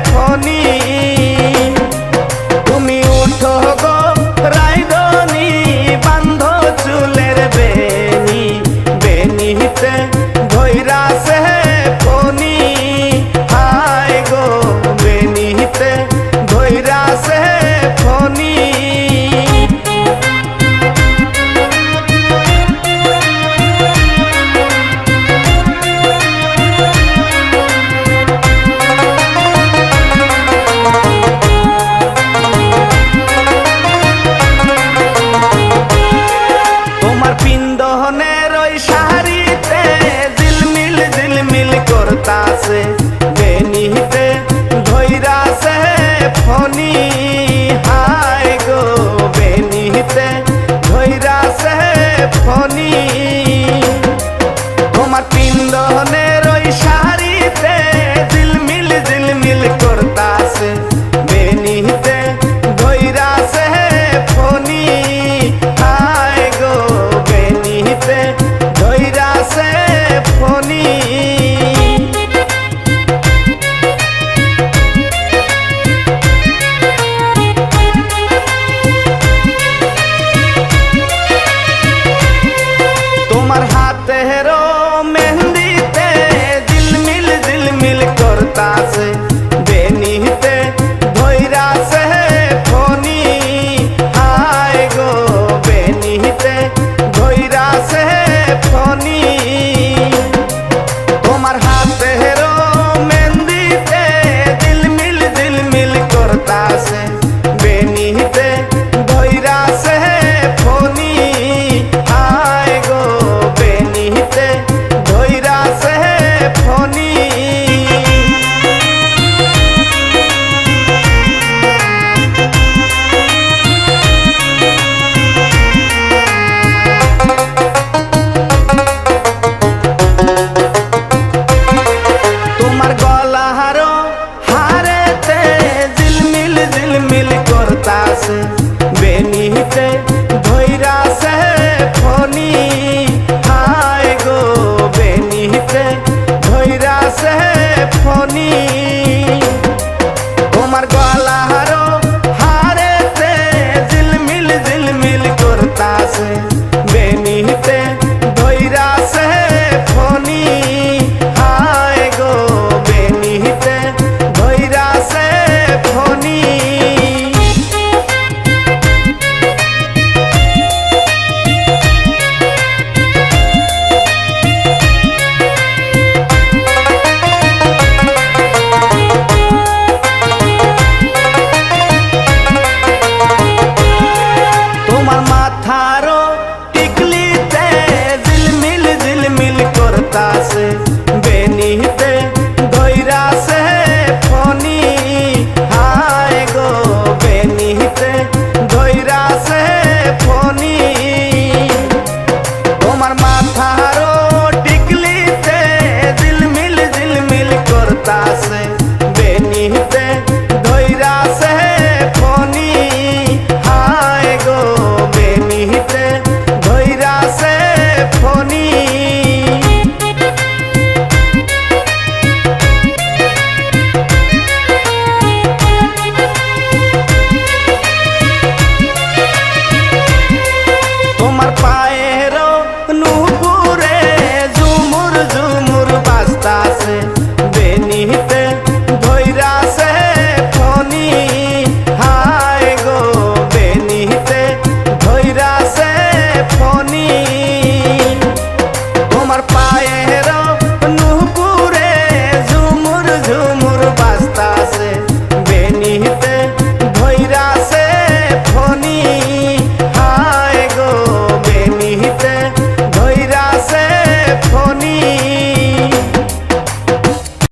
ফনি তুমি উঠো গো রাইদনি বান্ধ চুলের বেনি বেনিতে ধৈরা সে ফনি হায় গো বেনিতে ধৈরা সে ফনি করতাছে বেনিতে ধৈরা সে ফনি হায় গো বেনিতে ধৈরা সে ফনি তোমার পিন্দনের ওই শাড়িতে ঝিলমিল ঝিলমিল করতাছে বেনিতে ধৈরা সে ফনি হায় গো বেনিতে ধৈরা সে ফনি তোমার হাতেরও মেহেন্দিতে ঝিলমিল ঝিলমিল করতাছে বেনিতে ধৈরা সে ফনি হায় গো বেনিতে ধৈরা সে ফনি তোমার হাতেরও মেহেন্দিতে ঝিলমিল ঝিলমিল করতাছে বেনিতে ধৈরা সে ফনি হায় গো বেনিতে ধৈরা সে ফনি তোমার গলাহারও হারেতে ঝিলমিল ঝিলমিল করতাছে বেনিতে ধৈরা সে ফনি হায় গো বেনিতে ধৈরা সে ফনি